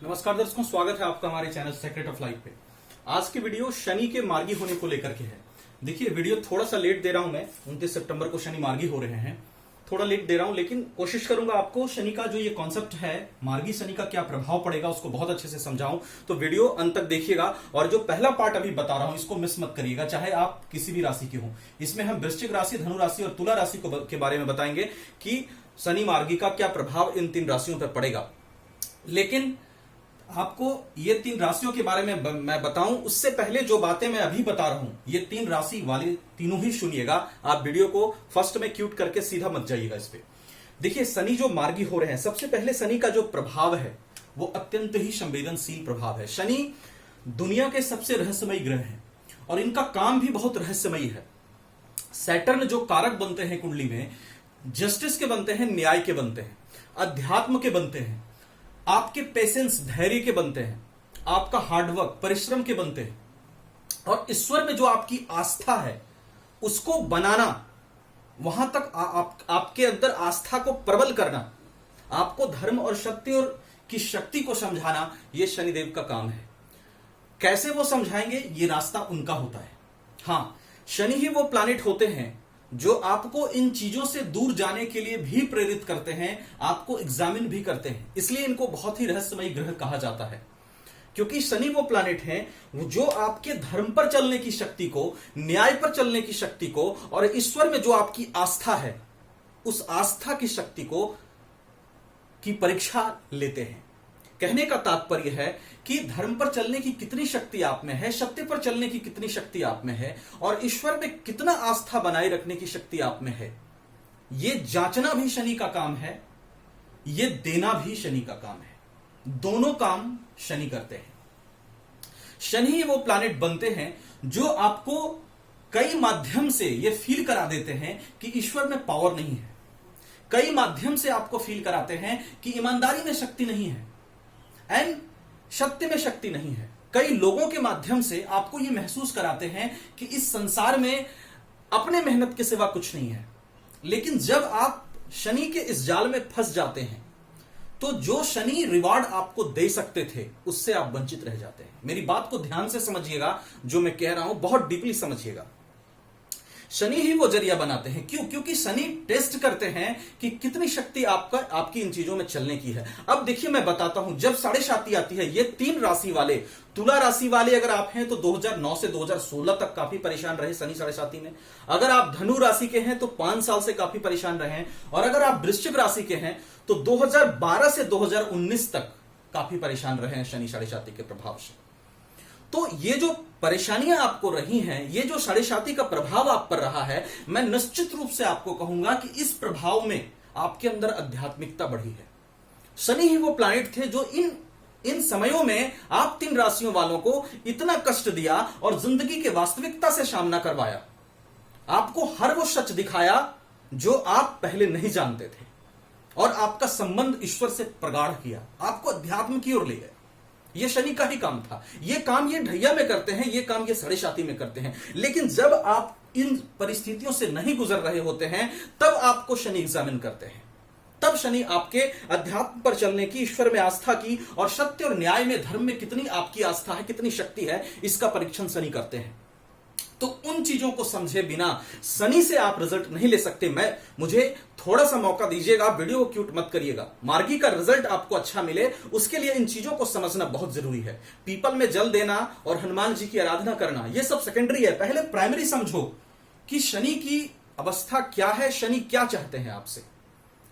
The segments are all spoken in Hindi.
नमस्कार दर्शकों, स्वागत है आपका हमारे चैनल सेक्रेट ऑफ लाइफ पे। आज की वीडियो शनि के मार्गी होने को लेकर के है। देखिए, वीडियो थोड़ा सा लेट दे रहा हूं मैं। 29 सितंबर को शनि मार्गी हो रहे हैं, थोड़ा लेट दे रहा हूं, लेकिन कोशिश करूंगा आपको शनि का जो ये कॉन्सेप्ट है, मार्गी शनि का क्या प्रभाव पड़ेगा, उसको बहुत अच्छे से समझाऊं। तो वीडियो अंत तक देखिएगा। और जो पहला पार्ट अभी बता रहा हूं, इसको मिस मत करिएगा, चाहे आप किसी भी राशि के हों। इसमें हम वृश्चिक राशि, धनु राशि और तुला राशि के बारे में बताएंगे कि शनि मार्गी का क्या प्रभाव इन 3 राशियों पर पड़ेगा। लेकिन आपको ये 3 राशियों के बारे में मैं बताऊं, उससे पहले जो बातें मैं अभी बता रहा हूं, ये 3 राशि वाले तीनों ही सुनिएगा। आप वीडियो को फर्स्ट में क्यूट करके सीधा मत जाइएगा इस पे। देखिए, शनि जो मार्गी हो रहे हैं, सबसे पहले शनि का जो प्रभाव है वो अत्यंत ही संवेदनशील प्रभाव है। शनि दुनिया के सबसे रहस्यमयी ग्रह हैं और इनका काम भी बहुत रहस्यमयी है। सैटर्न जो कारक बनते हैं कुंडली में, जस्टिस के बनते हैं, न्याय के बनते हैं, अध्यात्म के बनते हैं, आपके पेशेंस, धैर्य के बनते हैं, आपका हार्डवर्क, परिश्रम के बनते हैं, और ईश्वर में जो आपकी आस्था है उसको बनाना, वहां तक आपके अंदर आस्था को प्रबल करना, आपको धर्म और शक्ति और की शक्ति को समझाना, यह शनिदेव का काम है। कैसे वो समझाएंगे, ये रास्ता उनका होता है। हां, शनि ही वो प्लैनेट होते हैं जो आपको इन चीजों से दूर जाने के लिए भी प्रेरित करते हैं, आपको एग्जामिन भी करते हैं। इसलिए इनको बहुत ही रहस्यमयी ग्रह कहा जाता है, क्योंकि शनि वो प्लैनेट हैं जो आपके धर्म पर चलने की शक्ति को, न्याय पर चलने की शक्ति को और ईश्वर में जो आपकी आस्था है, उस आस्था की शक्ति को की परीक्षा लेते हैं। कहने का तात्पर्य है कि धर्म पर चलने की कितनी शक्ति आप में है, सत्य पर चलने की कितनी शक्ति आप में है, और ईश्वर में कितना आस्था बनाए रखने की शक्ति आप में है। यह जांचना भी शनि का काम है, यह देना भी शनि का काम है। दोनों काम शनि करते हैं। शनि ही वो प्लैनेट बनते हैं जो आपको कई माध्यम से यह फील करा देते हैं कि ईश्वर में पावर नहीं है। कई माध्यम से आपको फील कराते हैं कि ईमानदारी में शक्ति नहीं है एंड सत्य में शक्ति नहीं है। कई लोगों के माध्यम से आपको यह महसूस कराते हैं कि इस संसार में अपने मेहनत के सिवा कुछ नहीं है। लेकिन जब आप शनि के इस जाल में फंस जाते हैं, तो जो शनि रिवार्ड आपको दे सकते थे, उससे आप वंचित रह जाते हैं। मेरी बात को ध्यान से समझिएगा, जो मैं कह रहा हूं बहुत डीपली समझिएगा। शनि ही वो जरिया बनाते हैं। क्यों? क्योंकि शनि टेस्ट करते हैं कि कितनी शक्ति आपकी इन चीजों में चलने की है। अब देखिए, मैं बताता हूं, जब साढ़े साती आती है, ये 3 राशि वाले, तुला राशि वाले अगर आप हैं तो 2009 से 2016 तक काफी परेशान रहे शनि साढ़े साती में। अगर आप धनु राशि के हैं तो 5 साल से काफी परेशान रहे हैं, और अगर आप वृश्चिक राशि के हैं तो 2012 से 2019 तक काफी परेशान रहे हैं शनि साढ़े साती के प्रभाव से। तो ये जो परेशानियां आपको रही हैं, ये जो साढ़े साती का प्रभाव आप पर रहा है, मैं निश्चित रूप से आपको कहूंगा कि इस प्रभाव में आपके अंदर आध्यात्मिकता बढ़ी है। शनि ही वो प्लैनेट थे जो इन समयों में आप 3 राशियों वालों को इतना कष्ट दिया और जिंदगी के वास्तविकता से सामना करवाया। आपको हर वो सच दिखाया जो आप पहले नहीं जानते थे, और आपका संबंध ईश्वर से प्रगाढ़ किया, आपको अध्यात्म की ओर ले गए। यह शनि का ही काम था। यह काम ये ढैया में करते हैं, यह काम ये साढ़े साती में करते हैं। लेकिन जब आप इन परिस्थितियों से नहीं गुजर रहे होते हैं, तब आपको शनि एग्जामिन करते हैं। तब शनि आपके अध्यात्म पर चलने की, ईश्वर में आस्था की, और सत्य और न्याय में, धर्म में कितनी आपकी आस्था है, कितनी शक्ति है, इसका परीक्षण शनि करते हैं। तो उन चीजों को समझे बिना शनि से आप रिजल्ट नहीं ले सकते। मुझे थोड़ा सा मौका दीजिएगा, वीडियो को क्यूट मत करिएगा। मार्गी का रिजल्ट आपको अच्छा मिले, उसके लिए इन चीजों को समझना बहुत जरूरी है। पीपल में जल देना और हनुमान जी की आराधना करना, यह सब सेकेंडरी है। पहले प्राइमरी समझो कि शनि की अवस्था क्या है, शनि क्या चाहते हैं आपसे।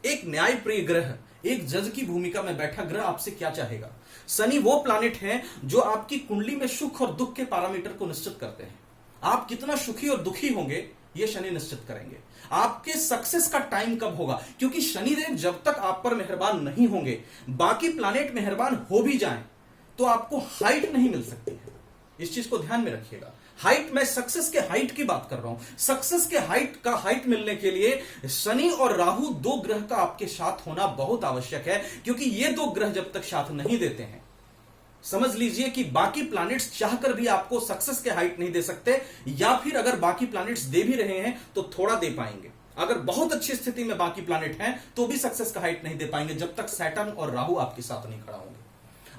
एक न्याय प्रिय ग्रह, एक जज की भूमिका में बैठा ग्रह आपसे क्या चाहेगा। शनि वो प्लैनेट है जो आपकी कुंडली में सुख और दुख के पैरामीटर को निश्चित करते हैं। आप कितना सुखी और दुखी होंगे, यह शनि निश्चित करेंगे। आपके सक्सेस का टाइम कब होगा, क्योंकि शनिदेव जब तक आप पर मेहरबान नहीं होंगे, बाकी प्लैनेट मेहरबान हो भी जाएं, तो आपको हाइट नहीं मिल सकती है। इस चीज को ध्यान में रखिएगा। हाइट, मैं सक्सेस के हाइट की बात कर रहा हूं। सक्सेस के हाइट मिलने के लिए शनि और राहु 2 ग्रह का आपके साथ होना बहुत आवश्यक है, क्योंकि ये 2 ग्रह जब तक साथ नहीं देते हैं, समझ लीजिए कि बाकी प्लैनेट्स चाहकर भी आपको सक्सेस के हाइट नहीं दे सकते, या फिर अगर बाकी प्लैनेट्स दे भी रहे हैं तो थोड़ा दे पाएंगे। अगर बहुत अच्छी स्थिति में बाकी प्लैनेट हैं तो भी सक्सेस का हाइट नहीं दे पाएंगे, जब तक सैटर्न और राहु आपके साथ नहीं खड़ा होंगे।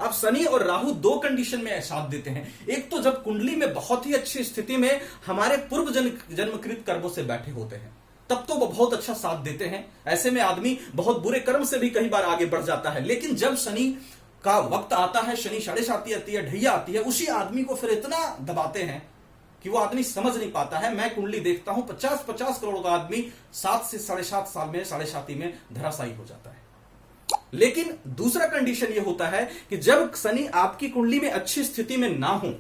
अब शनि और राहु दो कंडीशन में साथ देते हैं। एक तो जब कुंडली में बहुत ही अच्छी स्थिति में हमारे पूर्व जन्मकृत कर्मों से बैठे होते हैं, तब तो वो बहुत अच्छा साथ देते हैं। ऐसे में आदमी बहुत बुरे कर्म से भी कई बार आगे बढ़ जाता है। लेकिन जब शनि का वक्त आता है, शनि साढ़े साती आती है, ढैया आती है, उसी आदमी को फिर इतना दबाते हैं कि वो आदमी समझ नहीं पाता है। मैं कुंडली देखता हूं 50-50 करोड़ का आदमी 7 से 7.5 साल में साढ़े साती में धराशायी हो जाता है। लेकिन दूसरा कंडीशन ये होता है कि जब शनि आपकी कुंडली में अच्छी स्थिति में ना हो,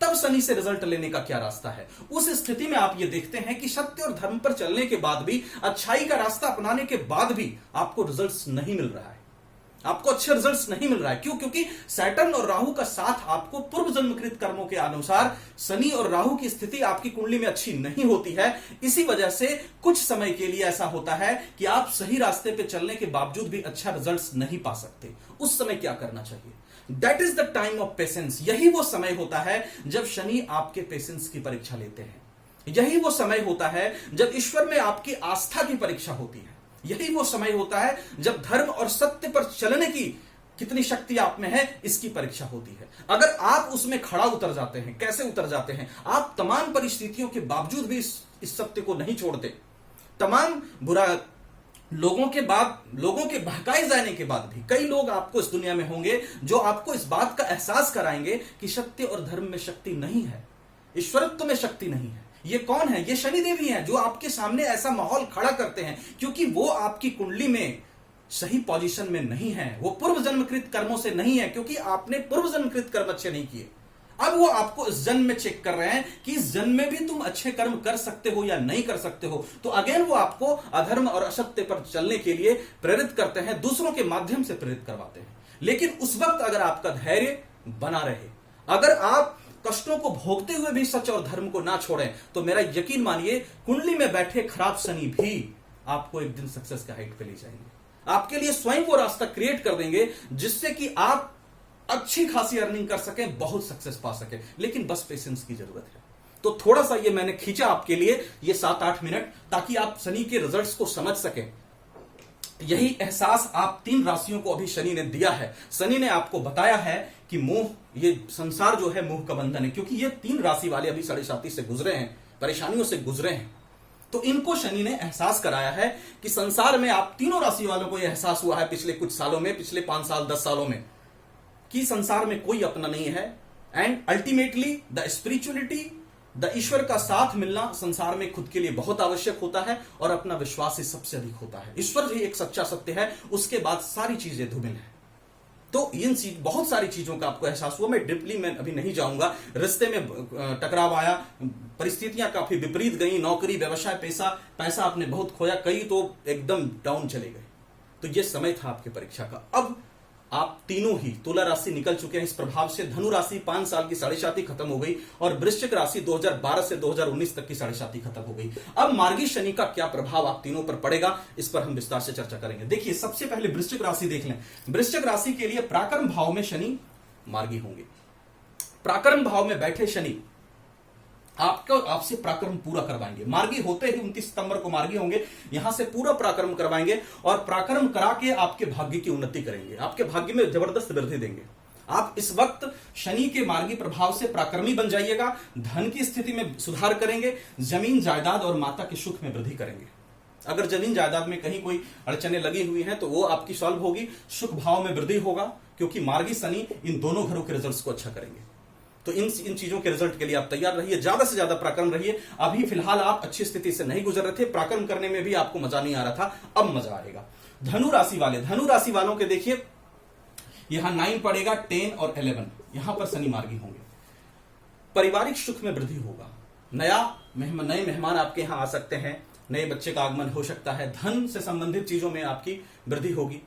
तब शनि से रिजल्ट लेने का क्या रास्ता है। उस स्थिति में आप ये देखते हैं कि सत्य और धर्म पर चलने के बाद भी, अच्छाई का रास्ता अपनाने के बाद भी आपको रिजल्ट्स नहीं मिल रहा है, आपको अच्छे रिजल्ट्स नहीं मिल रहा है। क्यों? क्योंकि सैटर्न और राहु का साथ आपको पूर्व जन्मकृत कर्मों के अनुसार शनि और राहु की स्थिति आपकी कुंडली में अच्छी नहीं होती है। इसी वजह से कुछ समय के लिए ऐसा होता है कि आप सही रास्ते पे चलने के बावजूद भी अच्छा रिजल्ट्स नहीं पा सकते। उस समय क्या करना चाहिए? That is the time of patience. यही वो समय होता है जब शनि आपके पेशेंस की परीक्षा लेते हैं। यही वो समय होता है जब ईश्वर में आपकी आस्था की परीक्षा होती है। यही वो समय होता है जब धर्म और सत्य पर चलने की कितनी शक्ति आप में है, इसकी परीक्षा होती है। अगर आप उसमें खड़ा उतर जाते हैं, कैसे उतर जाते हैं? आप तमाम परिस्थितियों के बावजूद भी इस सत्य को नहीं छोड़ते। तमाम बुरा लोगों के बहकाए जाने के बाद भी कई लोग आपको इस दुनिया में होंगे जो आपको इस बात का एहसास कराएंगे कि सत्य और धर्म में शक्ति नहीं है, ईश्वरत्व में शक्ति नहीं है। ये कौन है? ये शनि देवी हैं जो आपके सामने ऐसा माहौल खड़ा करते हैं, क्योंकि वो आपकी कुंडली में सही पोजीशन में नहीं है, वो पूर्व जन्मकृत कर्मों से नहीं है, क्योंकि आपने पूर्व जन्मकृत कर्म अच्छे नहीं किए। अब वो आपको इस जन्म में चेक कर रहे हैं कि इस जन्म में भी तुम अच्छे कर्म कर सकते हो या नहीं कर सकते हो। तो अगेन वो आपको अधर्म और असत्य पर चलने के लिए प्रेरित करते हैं, दूसरों के माध्यम से प्रेरित करवाते हैं। लेकिन उस वक्त अगर आपका धैर्य बना रहे, अगर आप कष्टों को भोगते हुए भी सच और धर्म को ना छोड़ें, तो मेरा यकीन मानिए कुंडली में बैठे खराब शनि भी आपको एक दिन सक्सेस का हाइट पे ले जाएंगे। आपके लिए स्वयं वो रास्ता क्रिएट कर देंगे जिससे कि आप अच्छी खासी अर्निंग कर सकें, बहुत सक्सेस पा सकें। लेकिन बस पेशेंस की जरूरत है। तो थोड़ा सा ये मैंने खींचा आपके लिए ये 7-8 मिनट, ताकि आप शनि के रिजल्ट्स को समझ सकें। यही एहसास आप 3 राशियों को अभी शनि ने दिया है। शनि ने आपको बताया है कि मोह, ये संसार जो है मोह का बंधन है, क्योंकि ये 3 राशि वाले अभी साढ़े साती से गुजरे हैं, परेशानियों से गुजरे हैं। तो इनको शनि ने एहसास कराया है कि संसार में आप तीनों राशि वालों को यह एहसास हुआ है पिछले कुछ सालों में, पिछले 5 साल 10 सालों में, कि संसार में कोई अपना नहीं है। And ultimately the spirituality, the ईश्वर का साथ मिलना संसार में खुद के लिए बहुत आवश्यक होता है, और अपना विश्वास ही सबसे अधिक होता है। ईश्वर ही एक सच्चा सत्य है, उसके बाद सारी चीजें धूमिल है। तो इन बहुत सारी चीजों का आपको एहसास हुआ। मैं डीपली में अभी नहीं जाऊंगा। रिश्ते में टकराव आया, परिस्थितियां काफी विपरीत गई, नौकरी, व्यवसाय, पैसा आपने बहुत खोया, कई तो एकदम डाउन चले गए। तो ये समय था आपकी परीक्षा का। अब आप तीनों ही, तुला राशि निकल चुके हैं इस प्रभाव से, धनु राशि 5 साल की साढ़े साती खत्म हो गई, और वृश्चिक राशि 2012 से 2019 तक की साढ़े साती खत्म हो गई। अब मार्गी शनि का क्या प्रभाव आप तीनों पर पड़ेगा, इस पर हम विस्तार से चर्चा करेंगे। देखिए, सबसे पहले वृश्चिक राशि देख लें। वृश्चिक राशि के लिए प्राकर्म भाव में शनि मार्गी होंगे। प्राकर्म भाव में बैठे शनि आपसे प्राकर्म पूरा करवाएंगे। मार्गी होते ही 29 सितंबर को मार्गी होंगे, यहां से पूरा प्राकर्म करवाएंगे, और प्राकर्म करा के आपके भाग्य की उन्नति करेंगे, आपके भाग्य में जबरदस्त वृद्धि देंगे। आप इस वक्त शनि के मार्गी प्रभाव से प्राकर्मी बन जाइएगा, धन की स्थिति में सुधार करेंगे, जमीन जायदाद और माता के सुख में वृद्धि करेंगे। अगर जमीन जायदाद में कहीं कोई अड़चने लगी हुई हैं तो वो आपकी सॉल्व होगी, सुख भाव में वृद्धि होगा, क्योंकि मार्गी शनि इन दोनों घरों के रिजल्ट्स को अच्छा करेंगे। तो इन चीजों के रिजल्ट के लिए आप तैयार रहिए, ज्यादा से ज्यादा प्राकर्म रहिए। अभी फिलहाल आप अच्छी स्थिति से नहीं गुजर रहे थे, प्राकर्म करने में भी आपको मजा नहीं आ रहा था, अब मजा आएगा। धनु राशि वालों के देखिए, यहां 9 पड़ेगा, 10 और 11, यहां पर शनि मार्गी होंगे। पारिवारिक सुख में वृद्धि होगा, नए मेहमान आपके यहां आ सकते हैं, नए बच्चे का आगमन हो सकता है, धन से संबंधित चीजों में आपकी वृद्धि होगी,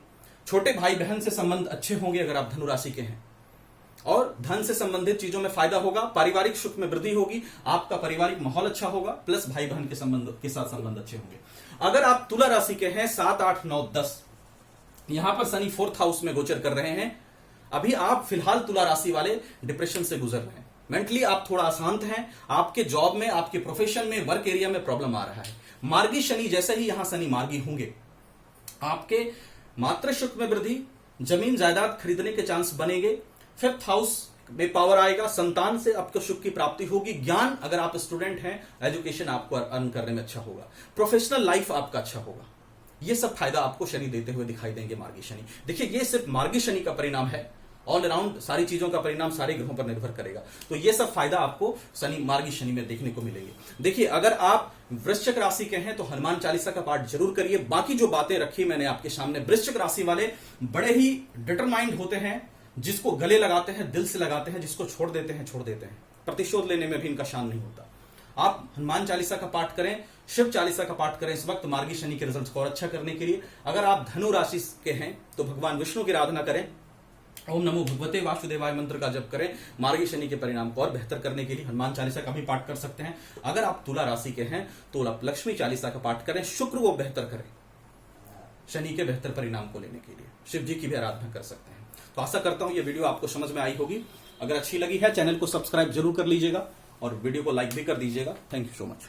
छोटे भाई बहन से संबंध अच्छे होंगे अगर आप धनु राशि के हैं, और धन से संबंधित चीजों में फायदा होगा, पारिवारिक सुख में वृद्धि होगी, आपका पारिवारिक माहौल अच्छा होगा, प्लस भाई बहन के साथ संबंध अच्छे होंगे। अगर आप तुला राशि के हैं 7, 8, 9, 10, यहां पर शनि 4th हाउस में गोचर कर रहे हैं। अभी आप फिलहाल तुला राशि वाले डिप्रेशन से गुजर रहे हैं, मेंटली आप थोड़ा अशांत हैं, आपके जॉब में, आपके प्रोफेशन में, वर्क एरिया में प्रॉब्लम आ रहा है। मार्गी शनि जैसे ही यहां शनि मार्गी होंगे, आपके मातृ सुख में वृद्धि, जमीन जायदाद खरीदने के चांस बनेंगे, 5th हाउस में पावर आएगा, संतान से आपको सुख की प्राप्ति होगी, ज्ञान अगर आप स्टूडेंट हैं, एजुकेशन आपको अर्न करने में अच्छा होगा, प्रोफेशनल लाइफ आपका अच्छा होगा। ये सब फायदा आपको शनि देते हुए दिखाई देंगे मार्गी शनि। देखिए ये सिर्फ मार्गी शनि का परिणाम है, ऑल अराउंड सारी चीजों का परिणाम सारे ग्रहों पर निर्भर करेगा। तो ये सब फायदा आपको शनि मार्गी शनि में देखने को मिलेंगे। देखिए अगर आप वृश्चिक राशि के हैं तो हनुमान चालीसा का पाठ जरूर करिए। बाकी जो बातें रखी मैंने आपके सामने, वृश्चिक राशि वाले बड़े ही डिटरमाइंड होते हैं, जिसको गले लगाते हैं दिल से लगाते हैं, जिसको छोड़ देते हैं छोड़ देते हैं, प्रतिशोध लेने में भी इनका शान नहीं होता। आप हनुमान चालीसा का पाठ करें, शिव चालीसा का पाठ करें इस वक्त मार्गी शनि के रिजल्ट्स को और अच्छा करने के लिए। अगर आप धनु राशि के हैं तो भगवान विष्णु की आराधना करें, ओम नमो भगवते वासुदेवाय मंत्र का जप करें, मार्गी शनि के परिणाम को और बेहतर करने के लिए हनुमान चालीसा का भी पाठ कर सकते हैं। अगर आप तुला राशि के हैं तो आप लक्ष्मी चालीसा का पाठ करें, शुक्र को बेहतर करें शनि के बेहतर परिणाम को लेने के लिए, शिव जी की भी आराधना कर सकते हैं। तो आशा करता हूं ये वीडियो आपको समझ में आई होगी। अगर अच्छी लगी है चैनल को सब्सक्राइब जरूर कर लीजिएगा और वीडियो को लाइक भी कर दीजिएगा। Thank you so much.